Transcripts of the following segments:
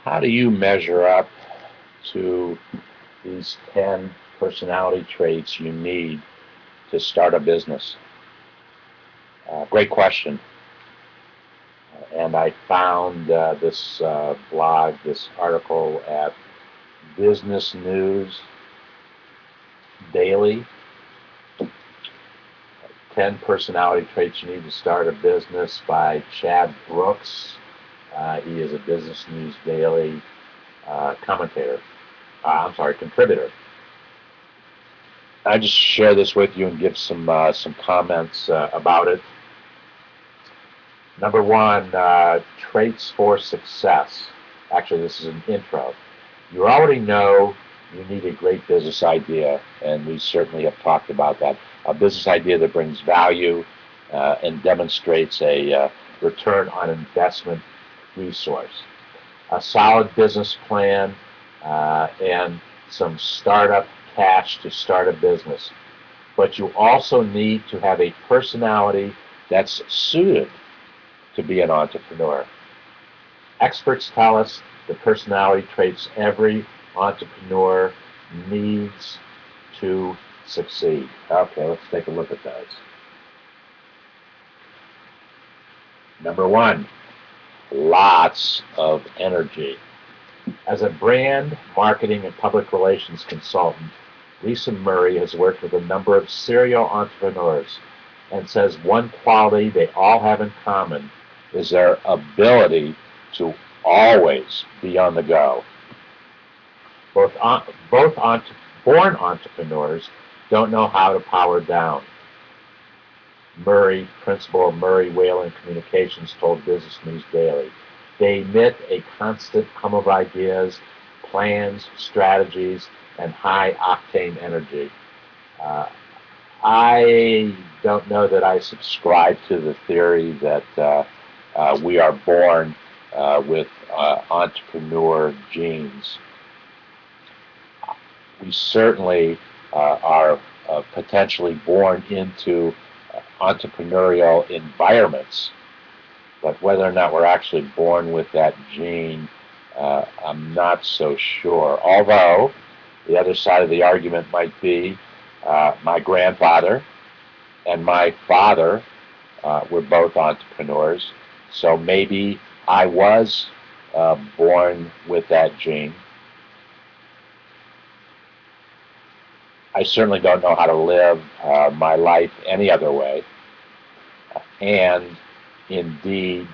How do you measure up to these 10 personality traits you need to start a business? Great question. And I found this blog, this article at Business News Daily. 10 personality traits you need to start a business by Chad Brooks. He is a Business News Daily contributor. I just share this with you and give some comments about it. Number one, traits for success. Actually, this is an intro. You already know you need a great business idea, and we certainly have talked about that. A business idea that brings value and demonstrates a return on investment resource. A solid business plan and some startup cash to start a business. But you also need to have a personality that's suited to be an entrepreneur. Experts tell us the personality traits every entrepreneur needs to succeed. Okay, let's take a look at those. Number one, lots of energy. As a brand, marketing, and public relations consultant, Lisa Murray has worked with a number of serial entrepreneurs and says one quality they all have in common is their ability to always be on the go. Born entrepreneurs don't know how to power down. Murray, principal of Murray Whalen Communications, told Business News Daily. They emit a constant hum of ideas, plans, strategies, and high-octane energy. I don't know that I subscribe to the theory that we are born with entrepreneur genes. We certainly are potentially born into entrepreneurial environments, but whether or not we're actually born with that gene, I'm not so sure. Although, the other side of the argument might be my grandfather and my father were both entrepreneurs, so maybe I was born with that gene. I certainly don't know how to live my life any other way. And indeed,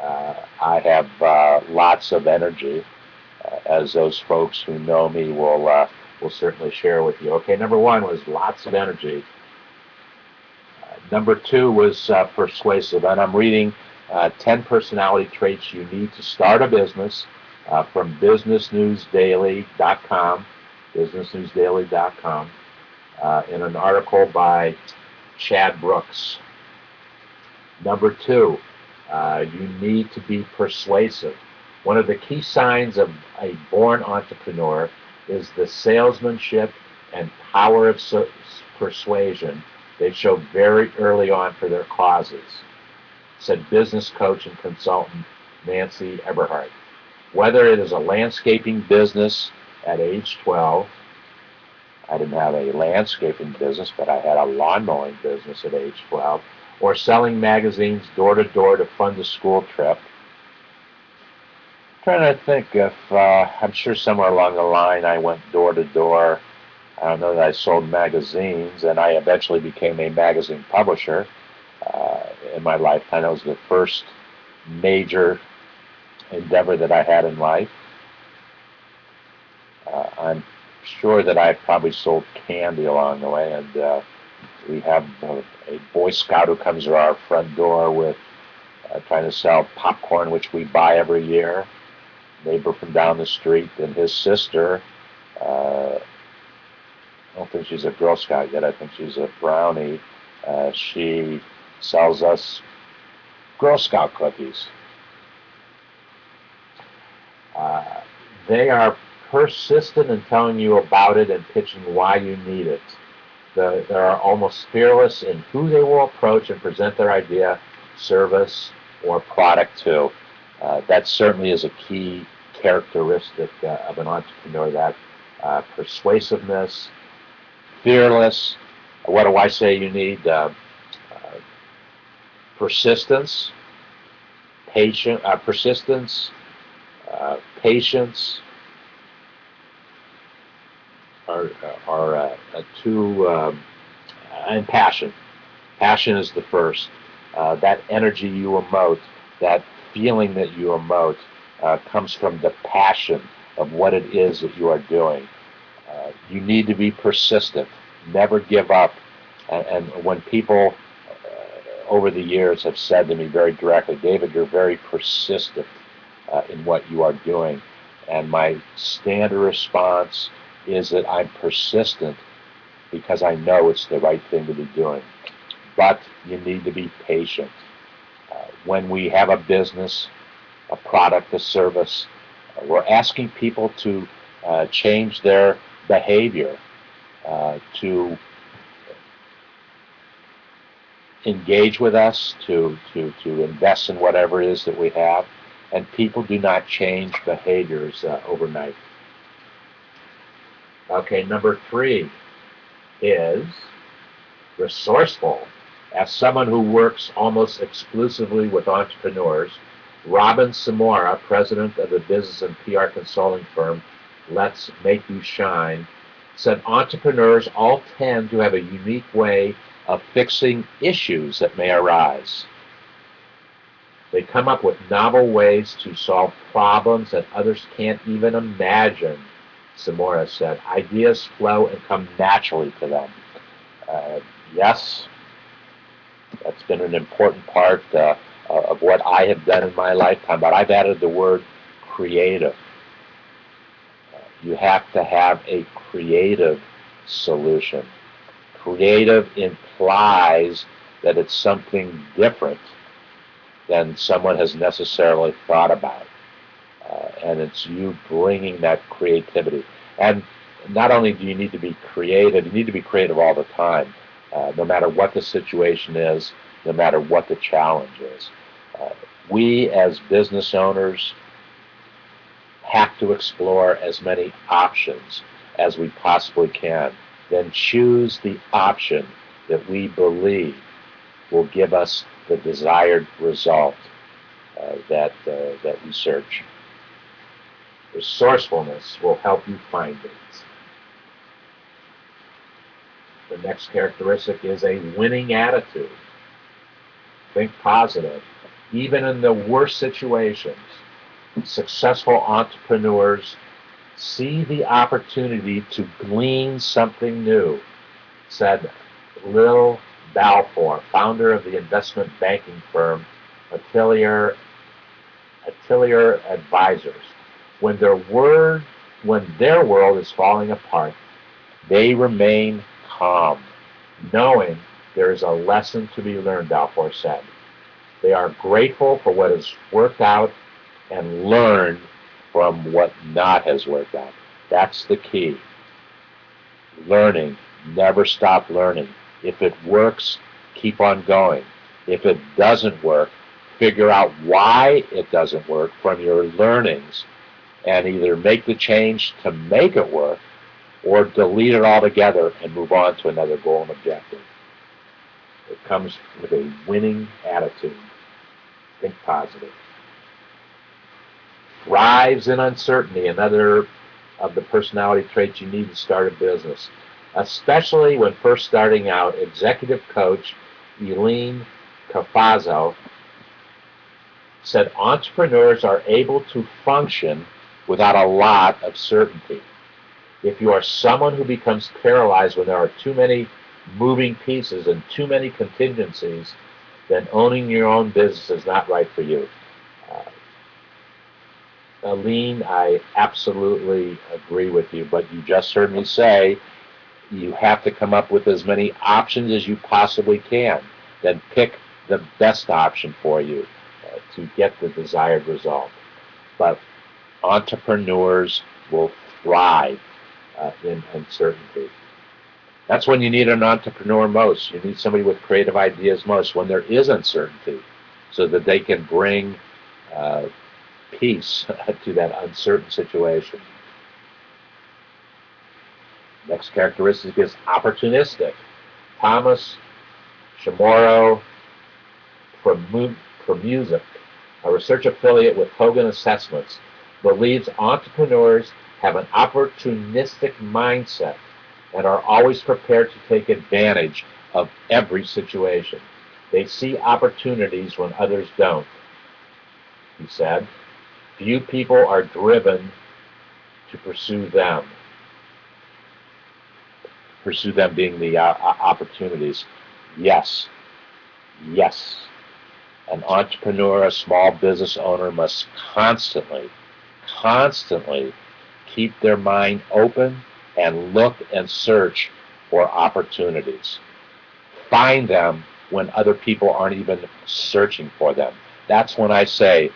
I have lots of energy, as those folks who know me will certainly share with you. Okay, number one was lots of energy. Number two was persuasive, and I'm reading 10 personality traits you need to start a business from businessnewsdaily.com, businessnewsdaily.com, in an article by Chad Brooks. Number two, you need to be persuasive. One of the key signs of a born entrepreneur is the salesmanship and power of persuasion they show very early on for their causes, said business coach and consultant Nancy Eberhardt. Whether it is a landscaping business at age 12, I didn't have a landscaping business, but I had a lawn mowing business at age 12, or selling magazines door to door to fund a school trip. I'm trying to think if, I'm sure somewhere along the line I went door to door. I don't know that I sold magazines, and I eventually became a magazine publisher in my lifetime. That was the first major endeavor that I had in life. I'm sure that I probably sold candy along the way, and we have a Boy Scout who comes to our front door with trying to sell popcorn, which we buy every year. Neighbor from down the street, and his sister, I don't think she's a Girl Scout yet, I think she's a brownie. She sells us Girl Scout cookies. They are persistent in telling you about it and pitching why you need it. They are almost fearless in who they will approach and present their idea, service, or product to. That certainly is a key characteristic of an entrepreneur, that persuasiveness, fearless. What do I say you need? Persistence, persistence, patience are two, and passion. Passion is the first. That energy you emote, that feeling that you emote, comes from the passion of what it is that you are doing. You need to be persistent, never give up. And when people over the years have said to me very directly, David, you're very persistent in what you are doing. And my standard response is that I'm persistent because I know it's the right thing to be doing. But you need to be patient. When we have a business, a product, a service, we're asking people to change their behavior, to engage with us, to invest in whatever it is that we have, and people do not change behaviors overnight. Okay, number 3 is resourceful. As someone who works almost exclusively with entrepreneurs, Robin Samora, president of the business and PR consulting firm Let's Make You Shine, said entrepreneurs all tend to have a unique way of fixing issues that may arise. They come up with novel ways to solve problems that others can't even imagine, Samora said. Ideas flow and come naturally to them. Yes, that's been an important part of what I have done in my lifetime, but I've added the word creative. You have to have a creative solution. Creative implies that it's something different than someone has necessarily thought about. And it's you bringing that creativity. And not only do you need to be creative, you need to be creative all the time, no matter what the situation is, no matter what the challenge is. We as business owners have to explore as many options as we possibly can, then choose the option that we believe will give us the desired result that we search. Resourcefulness will help you find it. The next characteristic is a winning attitude. Think positive. Even in the worst situations, successful entrepreneurs see the opportunity to glean something new, said Lil Balfour, founder of the investment banking firm Atelier Advisors. When their world is falling apart, they remain calm, knowing there is a lesson to be learned, Balfour said. They are grateful for what has worked out and learn from what not has worked out. That's the key. Learning. Never stop learning. If it works, keep on going. If it doesn't work, figure out why it doesn't work from your learnings and either make the change to make it work or delete it altogether and move on to another goal and objective. It comes with a winning attitude. Think positive. Thrives in uncertainty, another of the personality traits you need to start a business. Especially when first starting out, executive coach Eileen Cafazzo said entrepreneurs are able to function without a lot of certainty. If you are someone who becomes paralyzed when there are too many moving pieces and too many contingencies, then owning your own business is not right for you. Aline, I absolutely agree with you, but you just heard me say you have to come up with as many options as you possibly can. Then pick the best option for you to get the desired result. But entrepreneurs will thrive in uncertainty. That's when you need an entrepreneur most. You need somebody with creative ideas most, when there is uncertainty, so that they can bring peace to that uncertain situation. Next characteristic is opportunistic. Thomas Chamorro Premusic, a research affiliate with Hogan Assessments, believes entrepreneurs have an opportunistic mindset and are always prepared to take advantage of every situation. They see opportunities when others don't, he said. Few people are driven to pursue them. Pursue them being the opportunities. Yes. An entrepreneur, a small business owner must constantly keep their mind open and look and search for opportunities. Find them when other people aren't even searching for them. That's when I say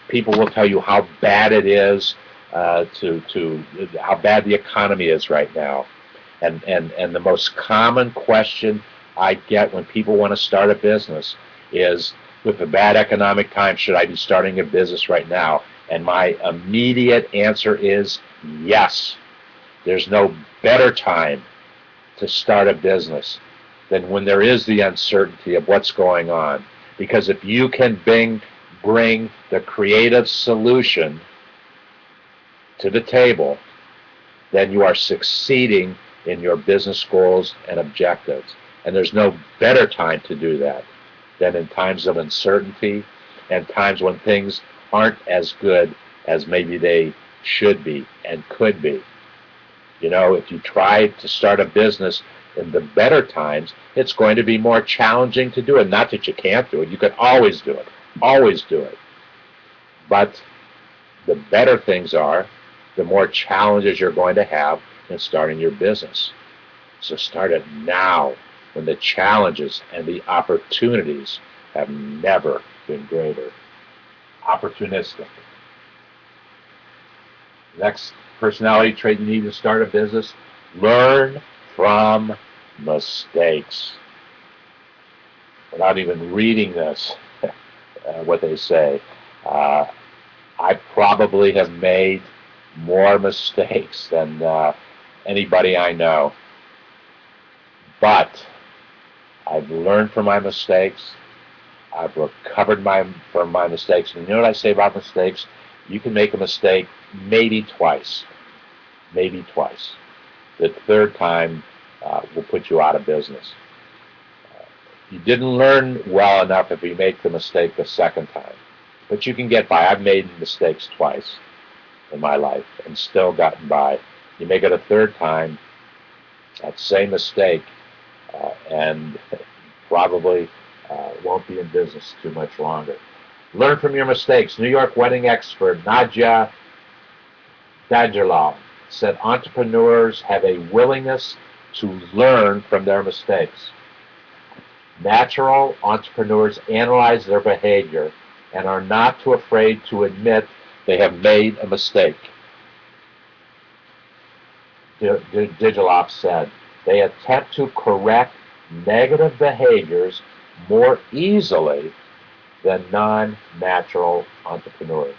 people will tell you how bad it is, to how bad the economy is right now. And the most common question I get when people want to start a business is, with a bad economic time, should I be starting a business right now? And my immediate answer is yes. There's no better time to start a business than when there is the uncertainty of what's going on. Because if you can bring the creative solution to the table, then you are succeeding in your business goals and objectives. And there's no better time to do that than in times of uncertainty and times when things aren't as good as maybe they should be and could be. You know, if you try to start a business in the better times, it's going to be more challenging to do it. Not that you can't do it. You can always do it. Always do it. But the better things are, the more challenges you're going to have in starting your business. So start it now, when the challenges and the opportunities have never been greater. Opportunistic. Next personality trait you need to start a business: learn from mistakes. Without even reading this, what they say, I probably have made more mistakes than anybody I know. But I've learned from my mistakes. I've recovered from my mistakes. And you know what I say about mistakes? You can make a mistake maybe twice. Maybe twice. The third time will put you out of business. You didn't learn well enough if you make the mistake the second time. But you can get by. I've made mistakes twice in my life and still gotten by. You make it a third time, that same mistake, and probably won't be in business too much longer. Learn from your mistakes. New York wedding expert Nadia Dajalal said entrepreneurs have a willingness to learn from their mistakes. Natural entrepreneurs analyze their behavior and are not too afraid to admit they have made a mistake. Dijalov said they attempt to correct negative behaviors more easily than non-natural entrepreneurs.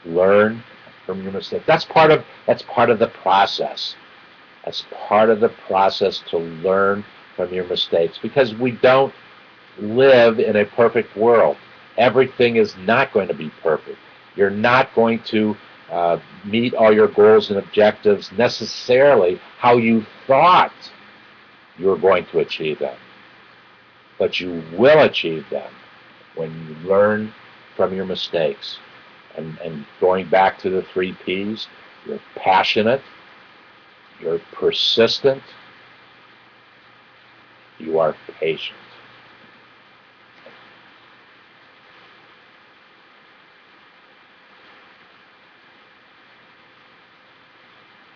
Learn from your mistakes. That's part of the process. That's part of the process to learn from your mistakes, because we don't live in a perfect world. Everything is not going to be perfect. You're not going to meet all your goals and objectives necessarily how you thought you were going to achieve them. But you will achieve them when you learn from your mistakes. And going back to the 3 Ps, you're passionate, you're persistent, you are patient.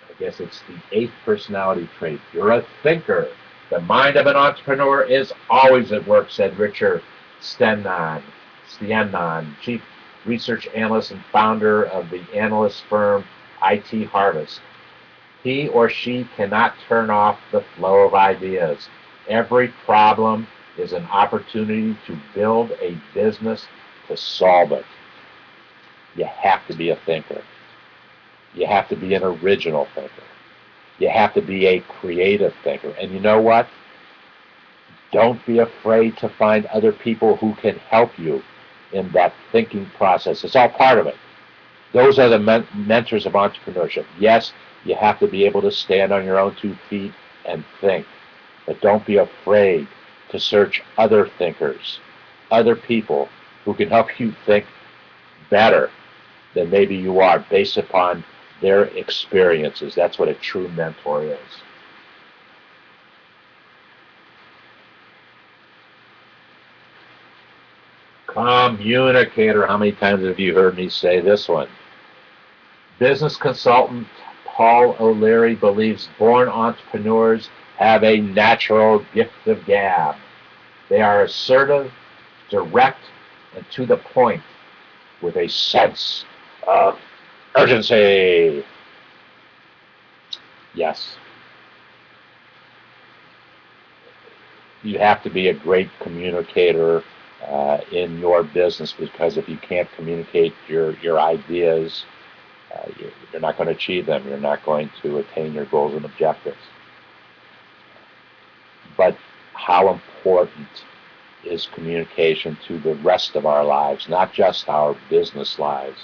I guess it's the 8th personality trait. You're a thinker. The mind of an entrepreneur is always at work, said Richard Stennon, Chief Research Analyst and founder of the analyst firm IT Harvest. He or she cannot turn off the flow of ideas. Every problem is an opportunity to build a business to solve it. You have to be a thinker. You have to be an original thinker. You have to be a creative thinker. And you know what? Don't be afraid to find other people who can help you in that thinking process. It's all part of it. Those are the mentors of entrepreneurship. Yes, you have to be able to stand on your own 2 feet and think. But don't be afraid to search other thinkers, other people who can help you think better than maybe you are based upon their experiences. That's what a true mentor is. Communicator. How many times have you heard me say this one? Business consultant Paul O'Leary believes born entrepreneurs have a natural gift of gab. They are assertive, direct, and to the point with a sense of urgency. Yes. You have to be a great communicator in your business, because if you can't communicate your ideas, you're not going to achieve them. You're not going to attain your goals and objectives. But how important is communication to the rest of our lives, not just our business lives?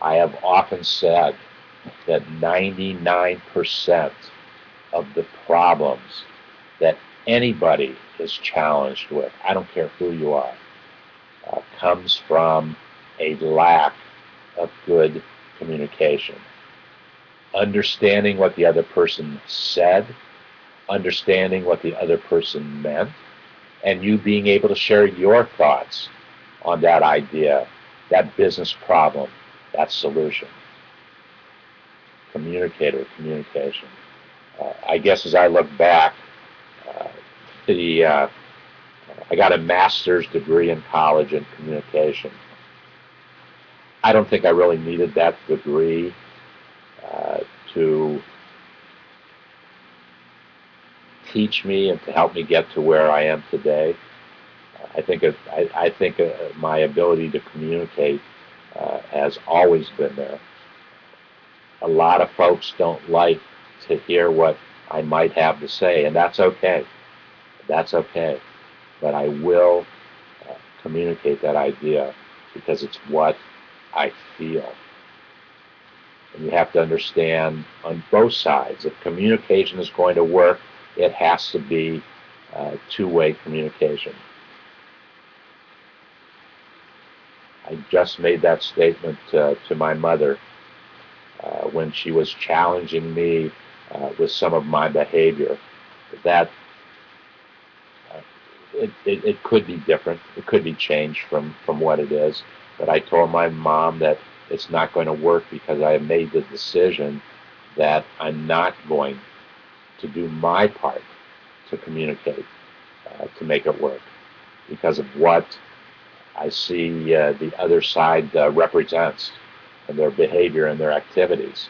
I have often said that 99% of the problems that anybody is challenged with, I don't care who you are, comes from a lack of good communication. Understanding what the other person said, understanding what the other person meant, and you being able to share your thoughts on that idea, that business problem, that solution. Communication. I guess as I look back, I got a master's degree in college in communication. I don't think I really needed that degree to teach me and to help me get to where I am today. I think my ability to communicate has always been there. A lot of folks don't like to hear what I might have to say, and that's okay. That's okay. But I will communicate that idea because it's what I feel. And you have to understand on both sides, if communication is going to work, it has to be two-way communication. I just made that statement to my mother when she was challenging me with some of my behavior. That it could be different. It could be changed from what it is. But I told my mom that it's not going to work because I have made the decision that I'm not going to do my part to communicate, to make it work, because of what I see the other side represents and their behavior and their activities.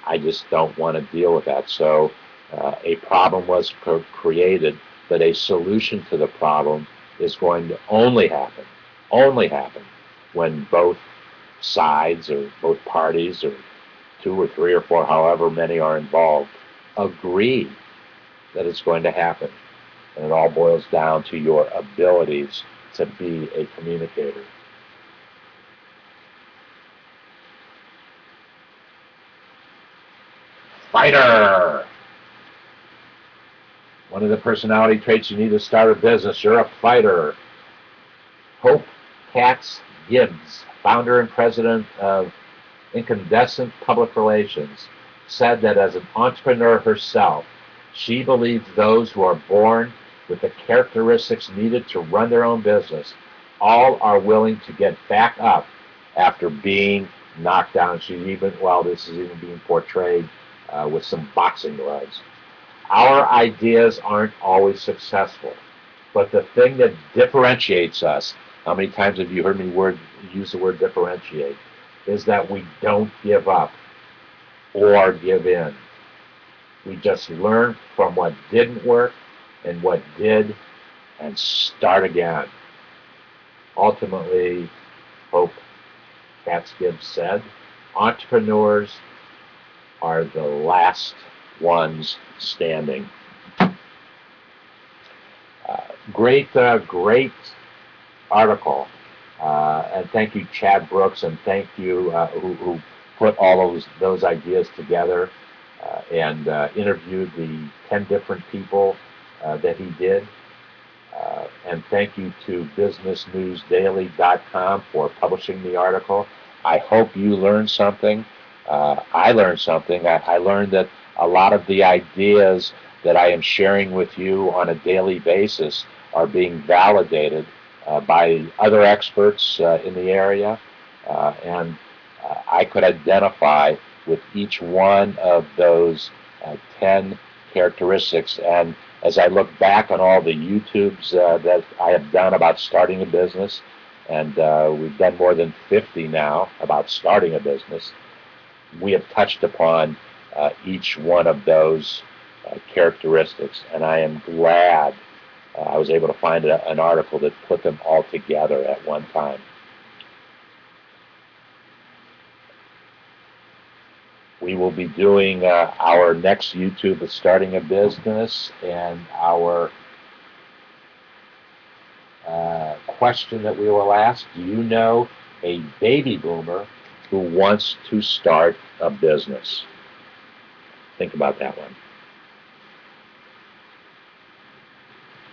I just don't want to deal with that. So a problem was created, but a solution to the problem is going to only happen when both sides or both parties or 2 or 3 or 4, however many are involved, agree that it's going to happen. And it all boils down to your abilities to be a communicator. Fighter! One of the personality traits you need to start a business. You're a fighter. Hope Katz Gibbs, founder and president of Incandescent Public Relations, said that as an entrepreneur herself, she believes those who are born with the characteristics needed to run their own business all are willing to get back up after being knocked down. This is even being portrayed with some boxing gloves. Our ideas aren't always successful, but the thing that differentiates us, how many times have you heard me use the word differentiate, is that we don't give up or give in. We just learn from what didn't work and what did and start again. Ultimately, Hope Catskibb said, entrepreneurs are the last ones standing. Great article. And thank you, Chad Brooks, and thank you who put all those ideas together and interviewed the 10 different people that he did. And thank you to businessnewsdaily.com for publishing the article. I hope you learned something. I learned something. I learned that a lot of the ideas that I am sharing with you on a daily basis are being validated by other experts in the area, and I could identify with each one of those 10 characteristics. And as I look back on all the YouTubes that I have done about starting a business, and we've done more than 50 now about starting a business, we have touched upon each one of those characteristics, and I am glad I was able to find an article that put them all together at one time. We will be doing our next YouTube of starting a business, and our question that we will ask: do you know a baby boomer who wants to start a business? Think about that one.